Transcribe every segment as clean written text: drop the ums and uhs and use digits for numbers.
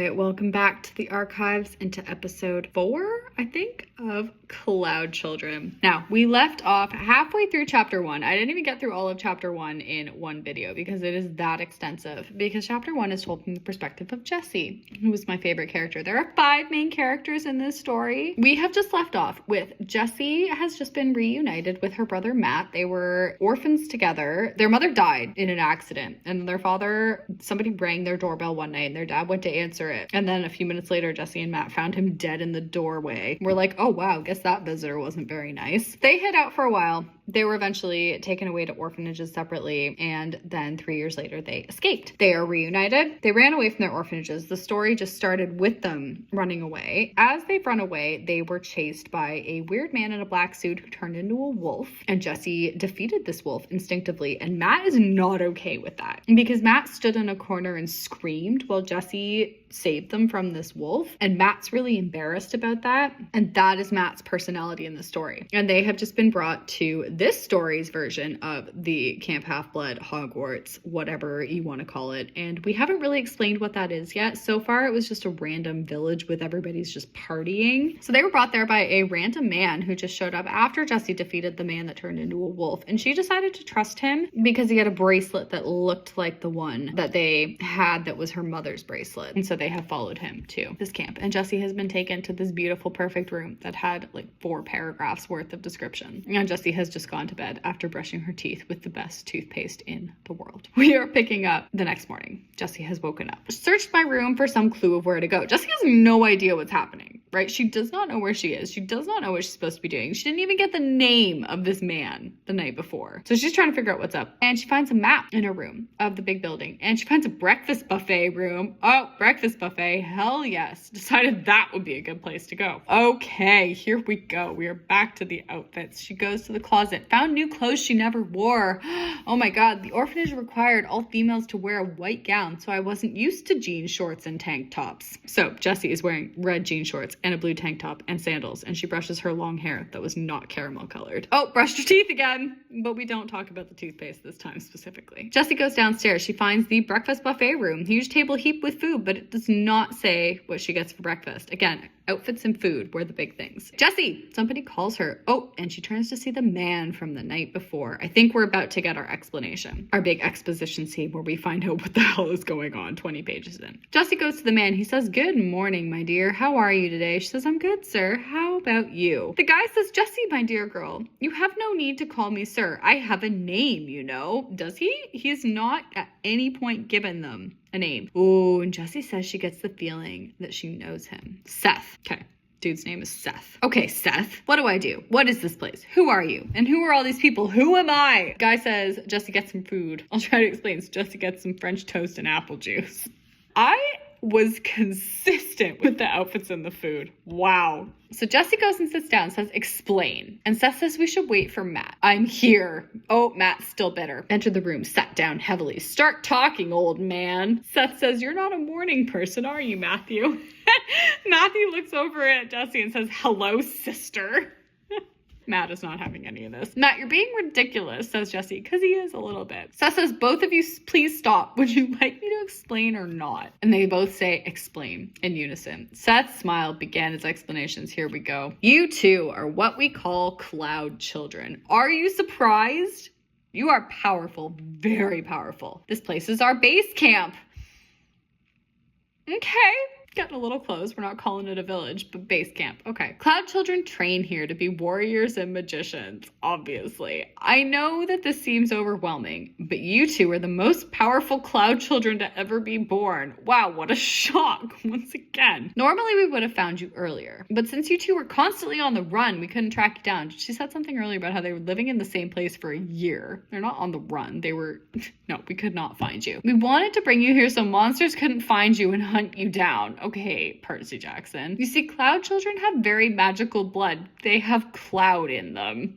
right, welcome back to the archives and to episode 4, I think, of Cloudchildren. Now, we left off halfway through chapter 1. I didn't even get through all of chapter 1 in one video because it is that extensive. Because chapter 1 is told from the perspective of Jessie, who was my favorite character. There are 5 main characters in this story. We have just left off with Jessie has just been reunited with her brother Matt. They were orphans together. Their mother died in an accident, and their father, somebody rang their doorbell one night and their dad went to answer it. And then a few minutes later, Jessie and Matt found him dead in the doorway. We're like, oh wow, guess that visitor wasn't very nice. They hid out for a while. They were eventually taken away to orphanages separately, and then 3 years later, they escaped. They are reunited. They ran away from their orphanages. The story just started with them running away. As they've run away, they were chased by a weird man in a black suit who turned into a wolf, and Jessie defeated this wolf instinctively, and Matt is not okay with that. Because Matt stood in a corner and screamed while Jessie saved them from this wolf, and Matt's really embarrassed about that, and that is Matt's personality in the story. And they have just been brought to this story's version of the Camp Half-Blood, Hogwarts, whatever you want to call it, and we haven't really explained what that is yet. So far it was just a random village with everybody's just partying. So they were brought there by a random man who just showed up after Jessie defeated the man that turned into a wolf, and she decided to trust him because he had a bracelet that looked like the one that they had that was her mother's bracelet, and so they have followed him to this camp. And Jessie has been taken to this beautiful, perfect room that had like 4 paragraphs worth of description. And Jessie has just gone to bed after brushing her teeth with the best toothpaste in the world. We are picking up the next morning. Jessie has woken up. Searched my room for some clue of where to go. Jessie has no idea what's happening, right? She does not know where she is. She does not know what she's supposed to be doing. She didn't even get the name of this man the night before. So she's trying to figure out what's up. And she finds a map in her room of the big building. And she finds a breakfast buffet room. Oh, breakfast buffet. Hell yes. Decided that would be a good place to go. Okay, here we go. We are back to the outfits. She goes to the closet. Found new clothes she never wore. Oh my god. The orphanage required all females to wear a white gown, so I wasn't used to jean shorts and tank tops. So Jessie is wearing red jean shorts and a blue tank top and sandals, and she brushes her long hair that was not caramel colored. Oh, brushed her teeth again, but we don't talk about the toothpaste this time specifically. Jessie goes downstairs. She finds the breakfast buffet room. Huge table heaped with food, but it does not say what she gets for breakfast. Again, outfits and food were the big things. Jessie! Somebody calls her. Oh, and she turns to see the man from the night before. I think we're about to get our explanation. Our big exposition scene where we find out what the hell is going on 20 pages in. Jessie goes to the man. He says, "Good morning, my dear. How are you today?" She says, "I'm good, sir. How about you?" The guy says, "Jessie, my dear girl, you have no need to call me sir. I have a name, you know." Does he? He is not at any point given them a name. Oh, and Jessie says she gets the feeling that she knows him. Seth. Okay. Dude's name is Seth. Okay, Seth, what do I do? What is this place? Who are you? And who are all these people? Who am I? Guy says, Jessie gets some food. I'll try to explain. So Jessie gets some French toast and apple juice. I was consistent with the outfits and the food. Wow. So Jessie goes and sits down, says, "Explain." And Seth says we should wait for Matt. "I'm here." Oh, Matt's still bitter. Enter the room, sat down heavily. "Start talking, old man." Seth says, "You're not a morning person, are you, Matthew?" Matthew looks over at Jessie and says, "Hello, sister." Matt is not having any of this. "Matt, you're being ridiculous," says Jessie, because he is a little bit. Seth says, "Both of you, please stop. Would you like me to explain or not?" And they both say, "Explain," in unison. Seth smiled, began his explanations. Here we go. "You two are what we call Cloudchildren. Are you surprised? You are powerful, very powerful. This place is our base camp." Okay. Getting a little close. We're not calling it a village, but base camp. Okay. "Cloudchildren train here to be warriors and magicians, obviously. I know that this seems overwhelming, but you two are the most powerful Cloudchildren to ever be born." Wow, what a shock once again. "Normally we would have found you earlier, but since you two were constantly on the run, we couldn't track you down." She said something earlier about how they were living in the same place for a year. They're not on the run. They were, no, we could not find you. "We wanted to bring you here so monsters couldn't find you and hunt you down." Okay, Percy Jackson. "You see, Cloudchildren have very magical blood. They have cloud in them."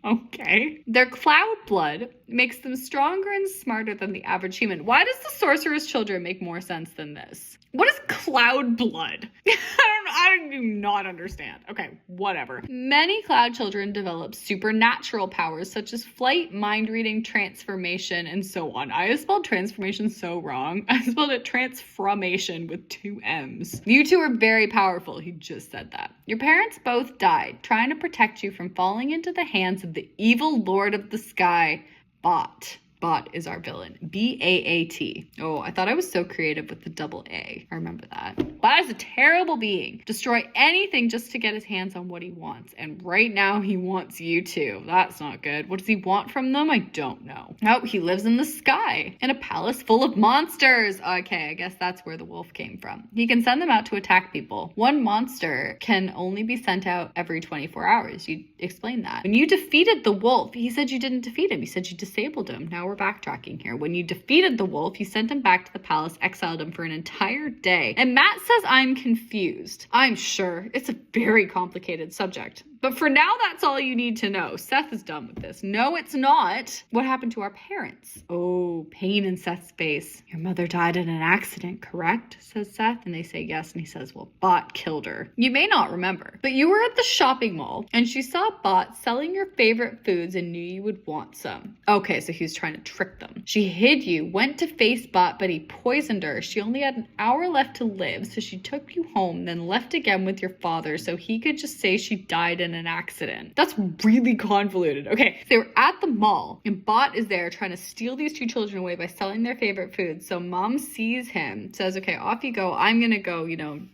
Okay. "Their cloud blood makes them stronger and smarter than the average human." Why does the Sorcerer's Children make more sense than this? What is cloud blood? I I do not understand. Okay, whatever. Many cloud children develop supernatural powers such as flight, mind reading, transformation, and so on. I spelled transformation so wrong. I spelled it transformation with 2 M's. You two are very powerful. He just said that. Your parents both died trying to protect you from falling into the hands of the evil Lord of the Sky, Bot. Bot is our villain. B-A-A-T. Oh, I thought I was so creative with the double A. I remember that. Bot is a terrible being. Destroy anything just to get his hands on what he wants. And right now he wants you too. That's not good. What does he want from them? I don't know. Oh, he lives in the sky in a palace full of monsters. Okay, I guess that's where the wolf came from. He can send them out to attack people. One monster can only be sent out every 24 hours. You explained that. When you defeated the wolf, he said you didn't defeat him. He said you disabled him. Now we're backtracking here. When you defeated the wolf, you sent him back to the palace, exiled him for an entire day. And Matt says I'm confused. I'm sure it's a very complicated subject. But for now, that's all you need to know. Seth is done with this. No, it's not. What happened to our parents? Oh, pain in Seth's face. Your mother died in an accident, correct? Says Seth. And they say yes. And he says, well, Bot killed her. You may not remember, but you were at the shopping mall and she saw Bot selling your favorite foods and knew you would want some. Okay, so he was trying to trick them. She hid you, went to face Bot, but he poisoned her. She only had an hour left to live, so she took you home, then left again with your father so he could just say she died in an accident. That's really convoluted. Okay, so they were at the mall and Bot is there trying to steal these 2 children away by selling their favorite food. So mom sees him, says, okay, off you go. I'm gonna go,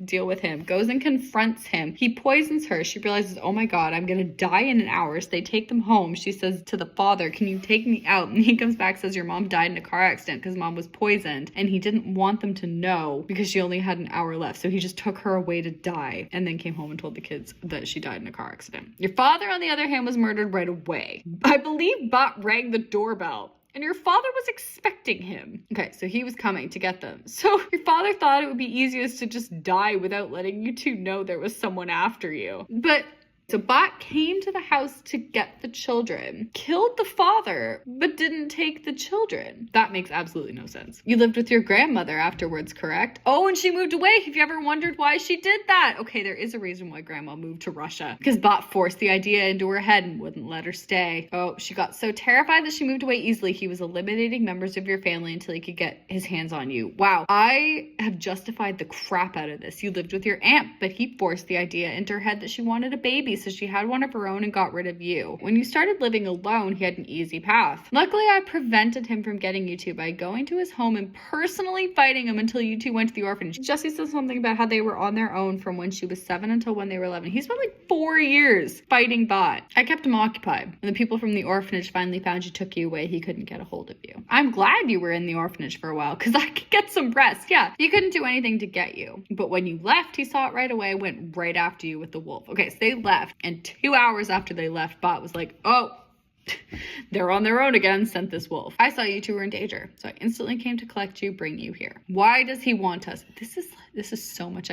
deal with him. Goes and confronts him. He poisons her. She realizes, oh my God, I'm gonna die in an hour. So they take them home. She says to the father, can you take me out? And he comes back, says your mom died in a car accident because mom was poisoned. And he didn't want them to know because she only had an hour left. So he just took her away to die and then came home and told the kids that she died in a car accident. Your father, on the other hand, was murdered right away. I believe Bot rang the doorbell. And your father was expecting him. Okay, so he was coming to get them. So your father thought it would be easiest to just die without letting you 2 know there was someone after you. So Bot came to the house to get the children, killed the father, but didn't take the children. That makes absolutely no sense. You lived with your grandmother afterwards, correct? Oh, and she moved away. Have you ever wondered why she did that? Okay, there is a reason why grandma moved to Russia. Because Bot forced the idea into her head and wouldn't let her stay. Oh, she got so terrified that she moved away easily. He was eliminating members of your family until he could get his hands on you. Wow, I have justified the crap out of this. You lived with your aunt, but he forced the idea into her head that she wanted a baby, so she had one of her own and got rid of you. When you started living alone, he had an easy path. Luckily, I prevented him from getting you 2 by going to his home and personally fighting him until you 2 went to the orphanage. Jesse says something about how they were on their own from when she was 7 until when they were 11. He spent like 4 years fighting Bot. I kept him occupied. When the people from the orphanage finally found you, took you away, he couldn't get a hold of you. I'm glad you were in the orphanage for a while because I could get some rest. Yeah, he couldn't do anything to get you. But when you left, he saw it right away, went right after you with the wolf. Okay, so they left, and 2 hours after they left, Bot was like, oh, they're on their own again, sent this wolf. I saw you 2 were in danger, so I instantly came to collect you, bring you here. Why does he want us? This is so much.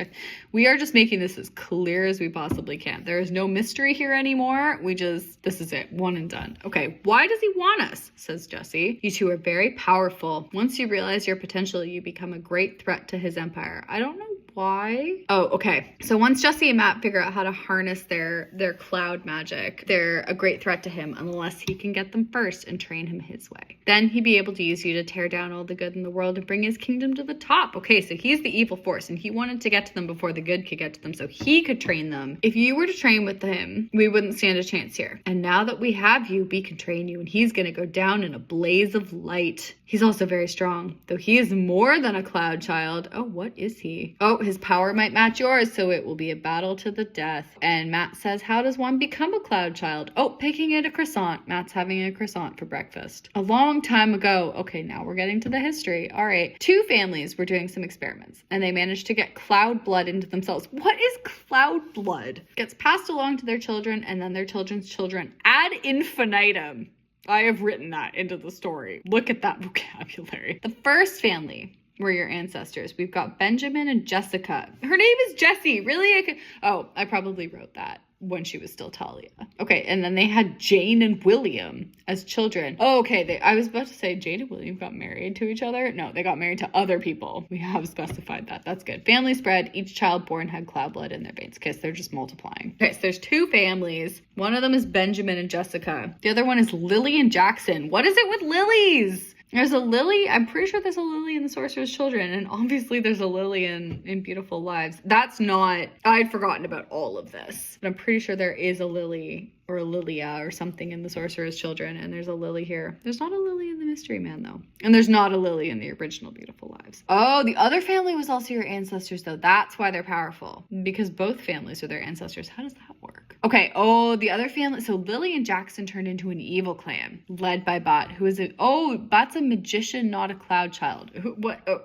We are just making this as clear as we possibly can. There is no mystery here anymore. This is it, one and done. Okay, why does he want us? Says Jesse. You 2 are very powerful. Once you realize your potential, you become a great threat to his empire. I don't know why. Oh, okay. So once Jesse and Matt figure out how to harness their cloud magic, they're a great threat to him unless he can get them first and train him his way. Then he'd be able to use you to tear down all the good in the world and bring his kingdom to the top. Okay, so he's the evil force and he wanted to get to them before the good could get to them so he could train them. If you were to train with him, we wouldn't stand a chance here. And now that we have you, we can train you and he's gonna go down in a blaze of light. He's also very strong, though he is more than a cloud child. Oh, what is he? Oh, his power might match yours, so it will be a battle to the death. And Matt says, how does one become a cloud child? Oh, picking at a croissant. Matt's having a croissant for breakfast. A long time ago. Okay, now we're getting to the history. All right. 2 families were doing some experiments, and they managed to get cloud blood into themselves. What is cloud blood? Gets passed along to their children, and then their children's children ad infinitum. I have written that into the story. Look at that vocabulary. The first family were your ancestors. We've got Benjamin and Jessica. Her name is Jessie. Really? I probably wrote that. when she was still Talia. Okay, and then they had Jane and William as children. Oh, okay, I was about to say Jane and William got married to each other. No, they got married to other people. We have specified that. That's good. Family spread. Each child born had cloud blood in their veins. Okay, so they're just multiplying. Okay, so there's two families. One of them is Benjamin and Jessica. The other one is Lily and Jackson. What is it with Lilies? There's a Lily. I'm pretty sure there's a Lily in The Sorcerer's Children. And obviously there's a Lily in Beautiful Lives. That's not... I'd forgotten about all of this. But I'm pretty sure there is a Lily or a Lilia or something in The Sorcerer's Children. And there's a Lily here. There's not a Lily in The Mystery Man, though. And there's not a Lily in the original Beautiful Lives. Oh, the other family was also your ancestors, though. That's why they're powerful. Because both families are their ancestors. How does that work? Okay. Oh, the other family. So Lily and Jackson turned into an evil clan led by Bat, who is a... Oh, Bat's a magician, not a cloud child. What? Oh,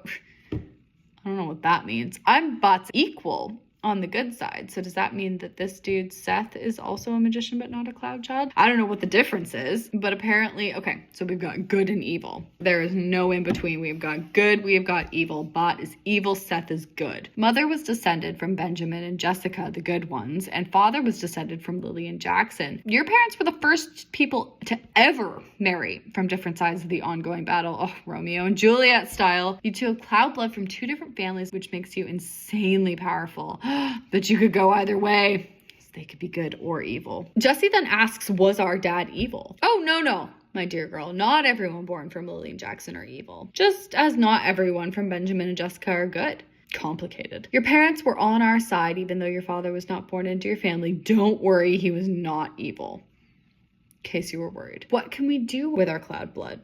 I don't know what that means. I'm Bat's equal on the good side. So does that mean that this dude, Seth, is also a magician but not a cloud child? I don't know what the difference is, but apparently, okay, so we've got good and evil. There is no in between. We've got good, we have got evil. Bat is evil, Seth is good. Mother was descended from Benjamin and Jessica, the good ones, and father was descended from Lily and Jackson. Your parents were the first people to ever marry from different sides of the ongoing battle. Oh, Romeo and Juliet style. You two have cloud blood from two different families, which makes you insanely powerful. But you could go either way. They could be good or evil. Jesse then asks, was our dad evil? Oh, no, my dear girl. Not everyone born from Lily and Jackson are evil. Just as not everyone from Benjamin and Jessica are good. Complicated. Your parents were on our side, even though your father was not born into your family. Don't worry, he was not evil. In case you were worried. What can we do with our cloud blood?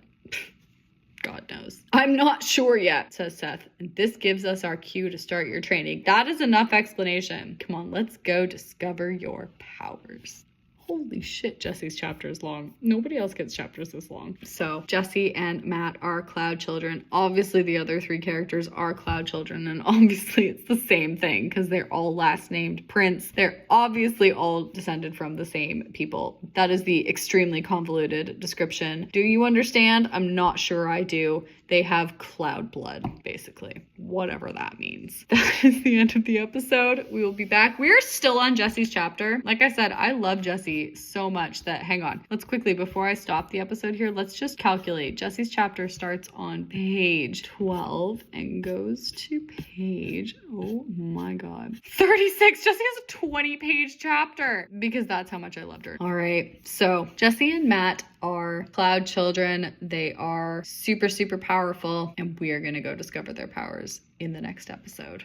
God knows. I'm not sure yet, says Seth. And this gives us our cue to start your training. That is enough explanation. Come on, let's go discover your powers. Holy shit, Jesse's chapter is long. Nobody else gets chapters this long. So Jesse and Matt are cloud children. Obviously the other three characters are cloud children, and obviously it's the same thing because they're all last named Prince. They're obviously all descended from the same people. That is the extremely convoluted description. Do you understand? I'm not sure I do. They have cloud blood, basically. Whatever that means. That is the end of the episode. We will be back. We are still on Jesse's chapter. Like I said, I love Jesse so much that, hang on. Let's quickly, before I stop the episode here, let's just calculate. Jesse's chapter starts on page 12 and goes to page, oh my God, 36. Jesse has a 20-page chapter because that's how much I loved her. All right. So Jesse and Matt are cloud children. They are super, super powerful, and we are going to go discover their powers in the next episode.